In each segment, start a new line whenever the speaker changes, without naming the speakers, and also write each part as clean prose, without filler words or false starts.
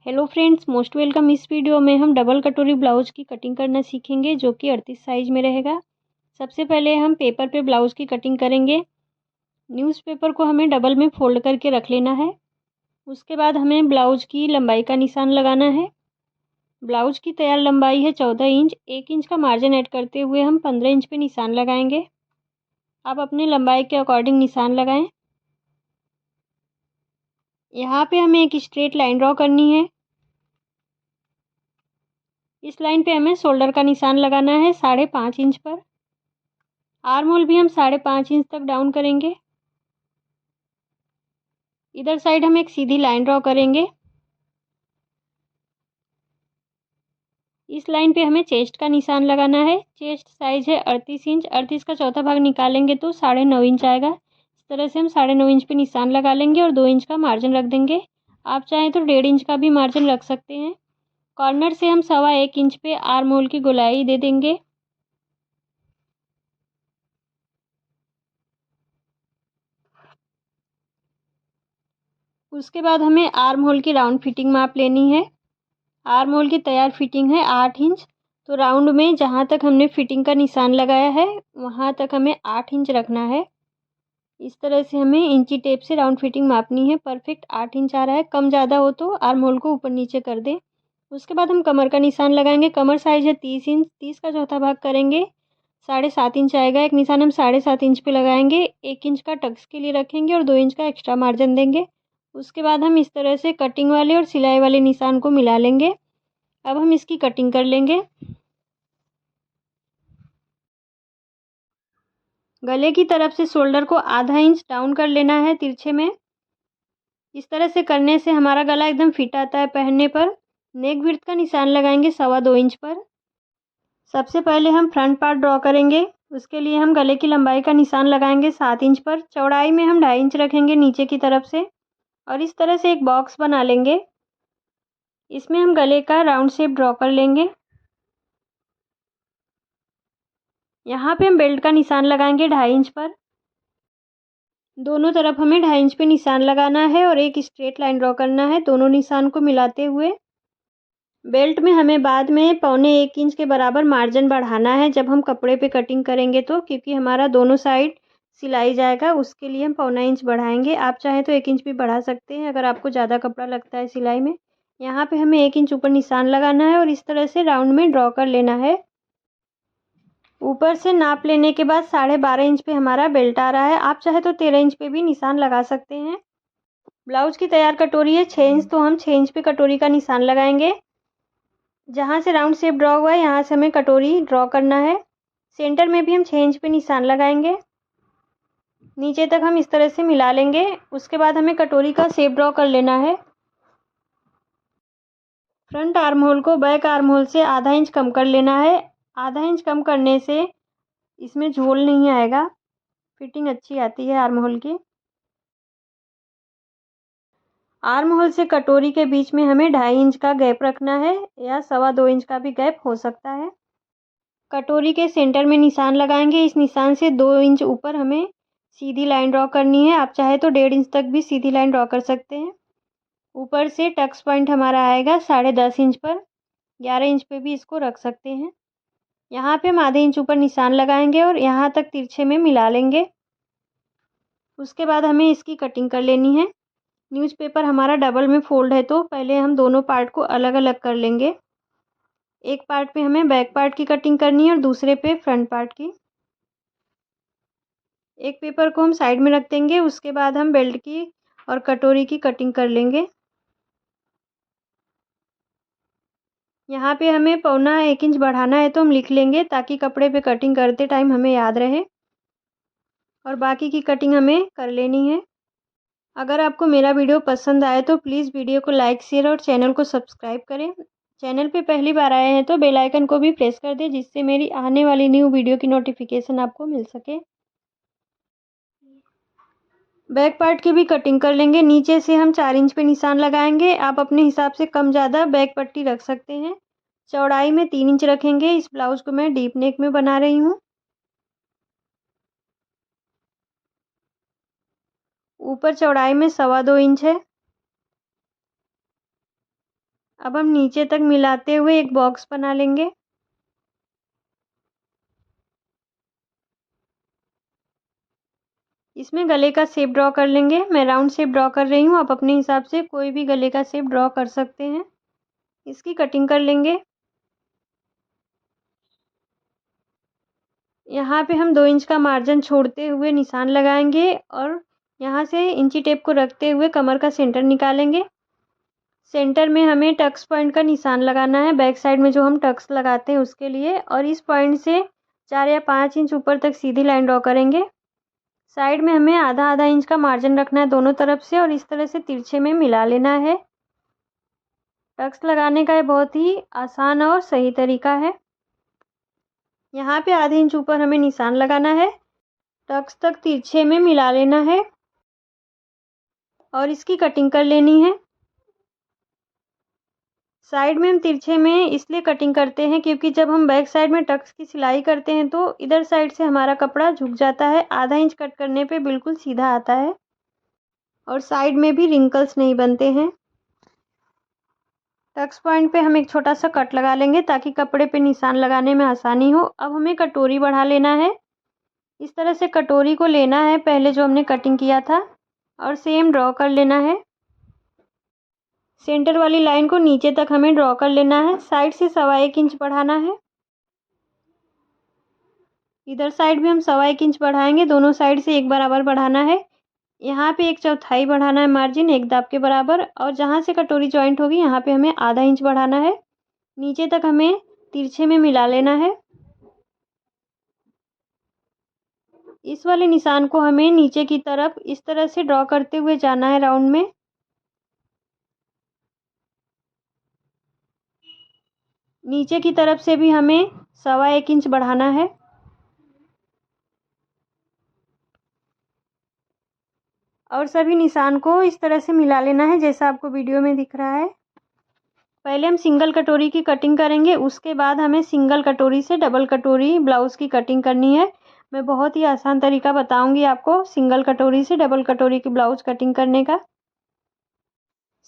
Hello friends, most welcome. इस video में हम डबल कटोरी ब्लाउज की कटिंग करना सीखेंगे जो कि 38 साइज में रहेगा। सबसे पहले हम पेपर पे ब्लाउज की कटिंग करेंगे। न्यूज़पेपर को हमें डबल में फोल्ड करके रख लेना है। उसके बाद हमें ब्लाउज की लंबाई का निशान लगाना है। ब्लाउज की तैयार लंबाई है 14 इंच। 1 इंच का मार्जिन ऐड करते हुए हम 15 इंच पे निशान लगाएंगे। आप अपने लंबाई के अकॉर्डिंग निशान लगाएं। यहाँ पे हमें एक स्ट्रेट लाइन ड्रॉ करनी है। इस लाइन पे हमें शोल्डर का निशान लगाना है 5.5 इंच पर। आर्म होल भी हम 5.5 इंच तक डाउन करेंगे। इधर साइड हम एक सीधी लाइन ड्रॉ करेंगे। इस लाइन पे हमें चेस्ट का निशान लगाना है। चेस्ट साइज है 38 इंच। 38 का चौथा भाग निकालेंगे तो 9.5 इंच आएगा। इस तरह से हम 9.5 इंच पे निशान लगा लेंगे और 2 इंच का मार्जिन रख देंगे। आप चाहें तो 1.5 इंच का भी मार्जिन रख सकते हैं। कॉर्नर से हम 1.25 इंच पे आर्म होल की गोलाई दे देंगे। उसके बाद हमें आर्म होल की राउंड फिटिंग माप लेनी है। आर्म होल की तैयार फिटिंग है 8 इंच। तो राउंड में जहाँ तक हमने फिटिंग का निशान लगाया है वहाँ तक हमें 8 इंच रखना है। इस तरह से हमें इंची टेप से राउंड फिटिंग मापनी है। परफेक्ट 8 इंच आ रहा है। कम ज़्यादा हो तो आर्म होल को ऊपर नीचे कर दें। उसके बाद हम कमर का निशान लगाएंगे। कमर साइज है 30 इंच। 30 का चौथा भाग करेंगे 7.5 इंच आएगा। एक निशान हम 7.5 इंच पे लगाएंगे। 1 इंच का टक्स के लिए रखेंगे और 2 इंच का एक्स्ट्रा मार्जिन देंगे। उसके बाद हम इस तरह से कटिंग वाले और सिलाई वाले निशान को मिला लेंगे। अब हम इसकी कटिंग कर लेंगे। गले की तरफ से शोल्डर को आधा इंच डाउन कर लेना है तिरछे में। इस तरह से करने से हमारा गला एकदम फिट आता है पहनने पर। नेक विड्थ का निशान लगाएंगे 2.25 इंच पर। सबसे पहले हम फ्रंट पार्ट ड्रॉ करेंगे। उसके लिए हम गले की लंबाई का निशान लगाएंगे 7 इंच पर। चौड़ाई में हम 2.5 इंच रखेंगे नीचे की तरफ से और इस तरह से एक बॉक्स बना लेंगे। इसमें हम गले का राउंड शेप ड्रॉ कर लेंगे। यहाँ पे हम बेल्ट का निशान लगाएंगे 2.5 इंच पर। दोनों तरफ हमें 2.5 इंच पे निशान लगाना है और एक स्ट्रेट लाइन ड्रॉ करना है दोनों निशान को मिलाते हुए। बेल्ट में हमें बाद में 1.25 इंच के बराबर मार्जिन बढ़ाना है जब हम कपड़े पे कटिंग करेंगे तो, क्योंकि हमारा दोनों साइड सिलाई जाएगा। उसके लिए हम 1.25 इंच बढ़ाएंगे। आप चाहें तो 1 इंच भी बढ़ा सकते हैं अगर आपको ज़्यादा कपड़ा लगता है सिलाई में। यहाँ पे हमें 1 इंच ऊपर निशान लगाना है और इस तरह से राउंड में ड्रॉ कर लेना है। ऊपर से नाप लेने के बाद 12.5 इंच पे हमारा बेल्ट आ रहा है। आप चाहे तो 13 इंच पे भी निशान लगा सकते हैं। ब्लाउज की तैयार कटोरी है 6 इंच। तो हम 6 इंच पे कटोरी का निशान लगाएंगे। जहाँ से राउंड शेप ड्रॉ हुआ है यहाँ से हमें कटोरी ड्रॉ करना है। सेंटर में भी हम 6 इंच पे निशान लगाएंगे। नीचे तक हम इस तरह से मिला लेंगे। उसके बाद हमें कटोरी का शेप ड्रॉ कर लेना है। फ्रंट आर्म होल को बैक आर्म होल से आधा इंच कम कर लेना है। आधा इंच कम करने से इसमें झोल नहीं आएगा, फिटिंग अच्छी आती है आर्म होल की। आर्म होल से कटोरी के बीच में हमें 2.5 इंच का गैप रखना है या 2.25 इंच का भी गैप हो सकता है। कटोरी के सेंटर में निशान लगाएंगे। इस निशान से 2 इंच ऊपर हमें सीधी लाइन ड्रॉ करनी है। आप चाहे तो 1.5 इंच तक भी सीधी लाइन ड्रॉ कर सकते हैं। ऊपर से टक्स पॉइंट हमारा आएगा 10.5 इंच पर। 11 इंच पे भी इसको रख सकते हैं। यहाँ पे हम आधे इंच ऊपर निशान लगाएंगे और यहाँ तक तिरछे में मिला लेंगे। उसके बाद हमें इसकी कटिंग कर लेनी है। न्यूज़पेपर हमारा डबल में फोल्ड है तो पहले हम दोनों पार्ट को अलग अलग कर लेंगे। एक पार्ट पे हमें बैक पार्ट की कटिंग करनी है और दूसरे पे फ्रंट पार्ट की। एक पेपर को हम साइड में रख देंगे। उसके बाद हम बेल्ट की और कटोरी की कटिंग कर लेंगे। यहाँ पे हमें 1.25 इंच बढ़ाना है तो हम लिख लेंगे ताकि कपड़े पे कटिंग करते टाइम हमें याद रहे। और बाकी की कटिंग हमें कर लेनी है। अगर आपको मेरा वीडियो पसंद आए तो प्लीज़ वीडियो को लाइक शेयर और चैनल को सब्सक्राइब करें। चैनल पे पहली बार आए हैं तो बेल आइकन को भी प्रेस कर दें जिससे मेरी आने वाली न्यू वीडियो की नोटिफिकेशन आपको मिल सके। बैक पार्ट की भी कटिंग कर लेंगे। नीचे से हम 4 इंच पे निशान लगाएंगे। आप अपने हिसाब से कम ज़्यादा बैक पट्टी रख सकते हैं। चौड़ाई में 3 इंच रखेंगे। इस ब्लाउज को मैं डीप नेक में बना रही हूँ। ऊपर चौड़ाई में 2.25 इंच है। अब हम नीचे तक मिलाते हुए एक बॉक्स बना लेंगे। इसमें गले का शेप ड्रॉ कर लेंगे। मैं राउंड शेप ड्रॉ कर रही हूँ, आप अपने हिसाब से कोई भी गले का शेप ड्रॉ कर सकते हैं। इसकी कटिंग कर लेंगे। यहाँ पे हम 2 इंच का मार्जिन छोड़ते हुए निशान लगाएंगे और यहाँ से इंची टेप को रखते हुए कमर का सेंटर निकालेंगे। सेंटर में हमें टक्स पॉइंट का निशान लगाना है, बैक साइड में जो हम टक्स लगाते हैं उसके लिए। और इस पॉइंट से 4 या 5 इंच ऊपर तक सीधी लाइन ड्रॉ करेंगे। साइड में हमें आधा आधा इंच का मार्जिन रखना है दोनों तरफ से और इस तरह से तिरछे में मिला लेना है। टक्स लगाने का ये बहुत ही आसान और सही तरीका है। यहाँ पे आधे इंच ऊपर हमें निशान लगाना है, टक्स तक तिरछे में मिला लेना है और इसकी कटिंग कर लेनी है। साइड में हम तिरछे में इसलिए कटिंग करते हैं क्योंकि जब हम बैक साइड में टक्स की सिलाई करते हैं तो इधर साइड से हमारा कपड़ा झुक जाता है। आधा इंच कट करने पे बिल्कुल सीधा आता है और साइड में भी रिंकल्स नहीं बनते हैं। टक्स पॉइंट पे हम एक छोटा सा कट लगा लेंगे ताकि कपड़े पे निशान लगाने में आसानी हो। अब हमें कटोरी बढ़ा लेना है। इस तरह से कटोरी को लेना है पहले जो हमने कटिंग किया था और सेम ड्रॉ कर लेना है। सेंटर वाली लाइन को नीचे तक हमें ड्रॉ कर लेना है। साइड से 1.25 इंच बढ़ाना है। इधर साइड भी हम 1.25 इंच बढ़ाएंगे, दोनों साइड से एक बराबर बढ़ाना है। यहाँ पे 1/4 बढ़ाना है मार्जिन, एक दाब के बराबर। और जहाँ से कटोरी जॉइंट होगी यहाँ पे हमें आधा इंच बढ़ाना है। नीचे तक हमें तिरछे में मिला लेना है। इस वाले निशान को हमें नीचे की तरफ इस तरह से ड्रॉ करते हुए जाना है राउंड में। नीचे की तरफ से भी हमें 1.25 इंच बढ़ाना है। और सभी निशान को इस तरह से मिला लेना है जैसा आपको वीडियो में दिख रहा है। पहले हम सिंगल कटोरी की कटिंग करेंगे, उसके बाद हमें सिंगल कटोरी से डबल कटोरी ब्लाउज़ की कटिंग करनी है। मैं बहुत ही आसान तरीका बताऊंगी आपको सिंगल कटोरी से डबल कटोरी की ब्लाउज़ कटिंग करने का।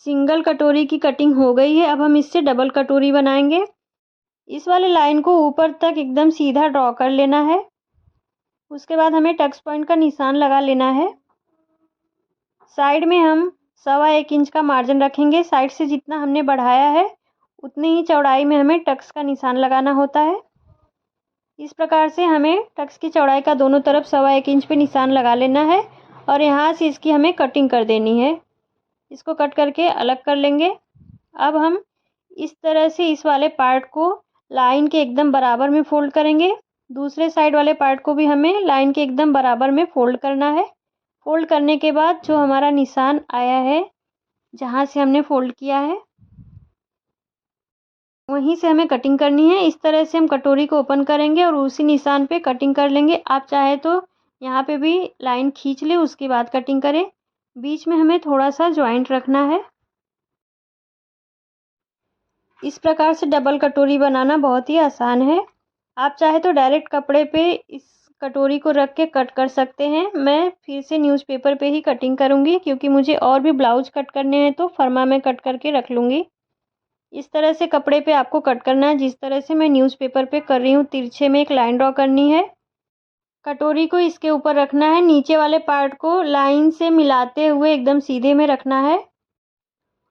सिंगल कटोरी की कटिंग हो गई है, अब हम इससे डबल कटोरी बनाएंगे। इस वाले लाइन को ऊपर तक एकदम सीधा ड्रॉ कर लेना है। उसके बाद हमें टक्स पॉइंट का निशान लगा लेना है। साइड में हम 1.25 इंच का मार्जिन रखेंगे। साइड से जितना हमने बढ़ाया है उतनी ही चौड़ाई में हमें टक्स का निशान लगाना होता है। इस प्रकार से हमें टक्स की चौड़ाई का दोनों तरफ 1.25 इंच पे निशान लगा लेना है और यहाँ से इसकी हमें कटिंग कर देनी है। इसको कट करके अलग कर लेंगे। अब हम इस तरह से इस वाले पार्ट को लाइन के एकदम बराबर में फोल्ड करेंगे। दूसरे साइड वाले पार्ट को भी हमें लाइन के एकदम बराबर में फोल्ड करना है। फोल्ड करने के बाद जो हमारा निशान आया है जहाँ से हमने फोल्ड किया है वहीं से हमें कटिंग करनी है। इस तरह से हम कटोरी को ओपन करेंगे और उसी निशान पे कटिंग कर लेंगे। आप चाहे तो यहाँ पे भी लाइन खींच ले उसके बाद कटिंग करें। बीच में हमें थोड़ा सा जॉइंट रखना है। इस प्रकार से डबल कटोरी बनाना बहुत ही आसान है। आप चाहे तो डायरेक्ट कपड़े पे इस कटोरी को रख के कट कर सकते हैं। मैं फिर से न्यूज़पेपर पे ही कटिंग करूँगी क्योंकि मुझे और भी ब्लाउज कट करने हैं तो फर्मा में कट करके रख लूँगी। इस तरह से कपड़े पे आपको कट करना है जिस तरह से मैं न्यूज़पेपर पे कर रही हूँ। तिरछे में एक लाइन ड्रॉ करनी है। कटोरी को इसके ऊपर रखना है। नीचे वाले पार्ट को लाइन से मिलाते हुए एकदम सीधे में रखना है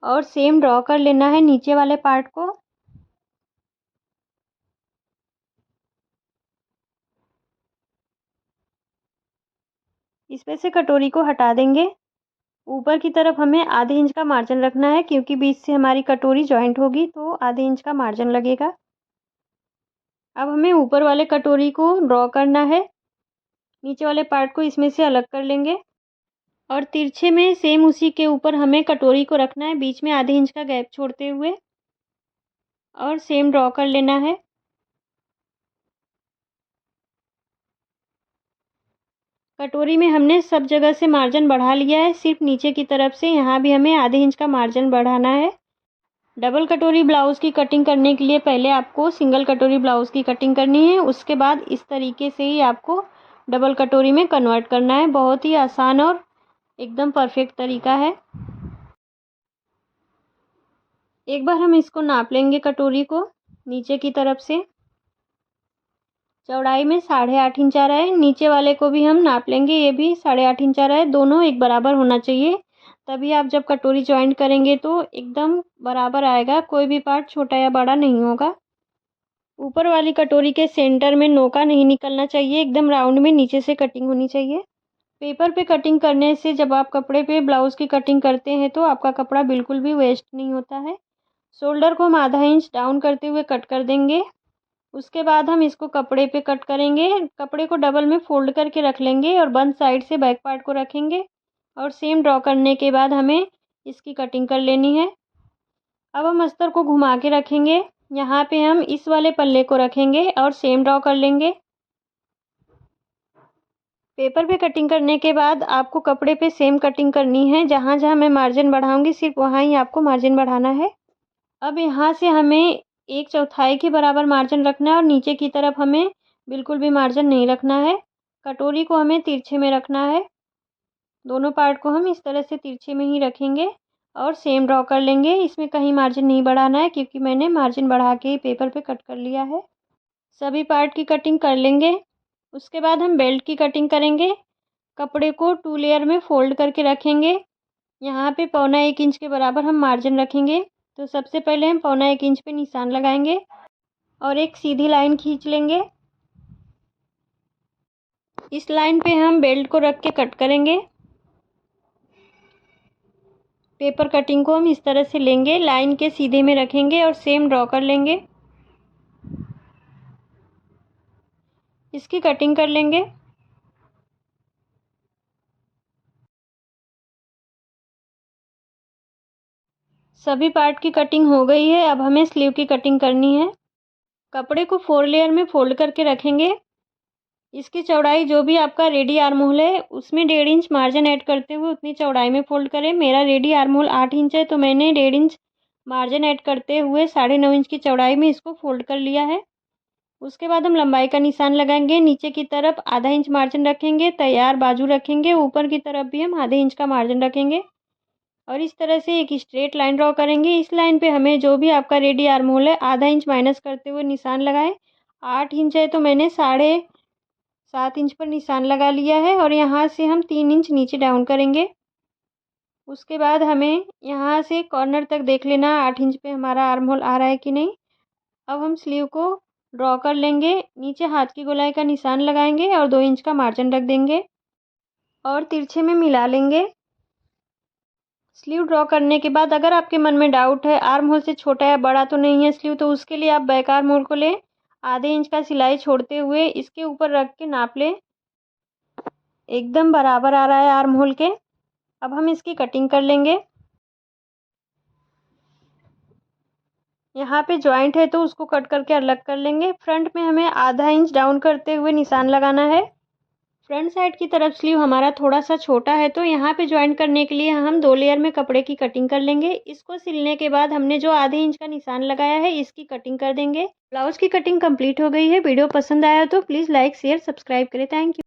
और सेम ड्रॉ कर लेना है नीचे वाले पार्ट को। इसमें से कटोरी को हटा देंगे। ऊपर की तरफ हमें आधे इंच का मार्जिन रखना है क्योंकि बीच से हमारी कटोरी जॉइंट होगी तो आधे इंच का मार्जिन लगेगा। अब हमें ऊपर वाले कटोरी को ड्रॉ करना है। नीचे वाले पार्ट को इसमें से अलग कर लेंगे और तिरछे में सेम उसी के ऊपर हमें कटोरी को रखना है बीच में आधे इंच का गैप छोड़ते हुए और सेम ड्रॉ कर लेना है। कटोरी में हमने सब जगह से मार्जिन बढ़ा लिया है, सिर्फ नीचे की तरफ से यहाँ भी हमें आधे इंच का मार्जिन बढ़ाना है। डबल कटोरी ब्लाउज़ की कटिंग करने के लिए पहले आपको सिंगल कटोरी ब्लाउज़ की कटिंग करनी है, उसके बाद इस तरीके से ही आपको डबल कटोरी में कन्वर्ट करना है। बहुत ही आसान और एकदम परफेक्ट तरीका है। एक बार हम इसको नाप लेंगे कटोरी को नीचे की तरफ से। चौड़ाई में 8.5 इंच आ रहा है। नीचे वाले को भी हम नाप लेंगे, ये भी 8.5 इंच आ रहा है। दोनों एक बराबर होना चाहिए, तभी आप जब कटोरी जॉइंट करेंगे तो एकदम बराबर आएगा, कोई भी पार्ट छोटा या बड़ा नहीं होगा। ऊपर वाली कटोरी के सेंटर में नोका नहीं निकलना चाहिए, एकदम राउंड में नीचे से कटिंग होनी चाहिए। पेपर पे कटिंग करने से जब आप कपड़े पे ब्लाउज़ की कटिंग करते हैं तो आपका कपड़ा बिल्कुल भी वेस्ट नहीं होता है। शोल्डर को हम आधा इंच डाउन करते हुए कट कर देंगे। उसके बाद हम इसको कपड़े पे कट करेंगे। कपड़े को डबल में फ़ोल्ड करके रख लेंगे और बंद साइड से बैक पार्ट को रखेंगे और सेम ड्रॉ करने के बाद हमें इसकी कटिंग कर लेनी है। अब हम अस्तर को घुमा के रखेंगे। यहाँ पे हम इस वाले पल्ले को रखेंगे और सेम ड्रॉ कर लेंगे। पेपर पे कटिंग करने के बाद आपको कपड़े पे सेम कटिंग करनी है। जहाँ जहाँ मैं मार्जिन बढ़ाऊँगी सिर्फ वहाँ ही आपको मार्जिन बढ़ाना है। अब यहाँ से हमें 1/4 के बराबर मार्जिन रखना है और नीचे की तरफ हमें बिल्कुल भी मार्जिन नहीं रखना है। कटोरी को हमें तिरछे में रखना है। दोनों पार्ट को हम इस तरह से तिरछे में ही रखेंगे और सेम ड्रॉ कर लेंगे। इसमें कहीं मार्जिन नहीं बढ़ाना है क्योंकि मैंने मार्जिन बढ़ा के ही पेपर पे कट कर लिया है। सभी पार्ट की कटिंग कर लेंगे। उसके बाद हम बेल्ट की कटिंग करेंगे। कपड़े को 2 लेयर में फ़ोल्ड करके रखेंगे। यहाँ पे 1.25 इंच के बराबर हम मार्जिन रखेंगे। तो सबसे पहले हम 1.25 इंच पे निशान लगाएंगे और एक सीधी लाइन खींच लेंगे। इस लाइन पे हम बेल्ट को रख के कट करेंगे। पेपर कटिंग को हम इस तरह से लेंगे, लाइन के सीधे में रखेंगे और सेम ड्रॉ कर लेंगे। इसकी कटिंग कर लेंगे। सभी पार्ट की कटिंग हो गई है। अब हमें स्लीव की कटिंग करनी है। कपड़े को 4 लेयर में फ़ोल्ड करके रखेंगे। इसकी चौड़ाई जो भी आपका रेडी आर्म होल है उसमें 1.5 इंच मार्जिन ऐड करते हुए उतनी चौड़ाई में फ़ोल्ड करें। मेरा रेडी आर्म होल 8 इंच है तो मैंने 1.5 इंच मार्जिन ऐड करते हुए 9.5 इंच की चौड़ाई में इसको फ़ोल्ड कर लिया है। उसके बाद हम लंबाई का निशान लगाएंगे। नीचे की तरफ आधा इंच मार्जिन रखेंगे, तैयार बाजू रखेंगे। ऊपर की तरफ भी हम आधे इंच का मार्जिन रखेंगे और इस तरह से एक स्ट्रेट लाइन ड्रॉ करेंगे। इस लाइन पे हमें जो भी आपका रेडी आर्म होल है आधा इंच माइनस करते हुए निशान लगाएं। 8 इंच है तो मैंने 7.5 इंच पर निशान लगा लिया है और यहाँ से हम 3 इंच नीचे डाउन करेंगे। उसके बाद हमें यहाँ से कॉर्नर तक देख लेना 8 इंच पे हमारा आर्म होल आ रहा है कि नहीं। अब हम स्लीव को ड्रॉ कर लेंगे। नीचे हाथ की गोलाई का निशान लगाएंगे और 2 इंच का मार्जिन रख देंगे और तिरछे में मिला लेंगे। स्लीव ड्रॉ करने के बाद अगर आपके मन में डाउट है आर्म होल से छोटा या बड़ा तो नहीं है स्लीव, तो उसके लिए आप बैक आर्म होल को लें, आधे इंच का सिलाई छोड़ते हुए इसके ऊपर रख के नाप लें। एकदम बराबर आ रहा है आर्म होल के। अब हम इसकी कटिंग कर लेंगे। यहाँ पे जॉइंट है तो उसको कट करके अलग कर लेंगे। फ्रंट में हमें आधा इंच डाउन करते हुए निशान लगाना है। फ्रंट साइड की तरफ स्लीव हमारा थोड़ा सा छोटा है तो यहाँ पे जॉइंट करने के लिए हम 2 लेयर में कपड़े की कटिंग कर लेंगे। इसको सिलने के बाद हमने जो आधे इंच का निशान लगाया है इसकी कटिंग कर देंगे। ब्लाउज की कटिंग कंप्लीट हो गई है। वीडियो पसंद आया तो प्लीज़ लाइक शेयर सब्सक्राइब करें। Thank you.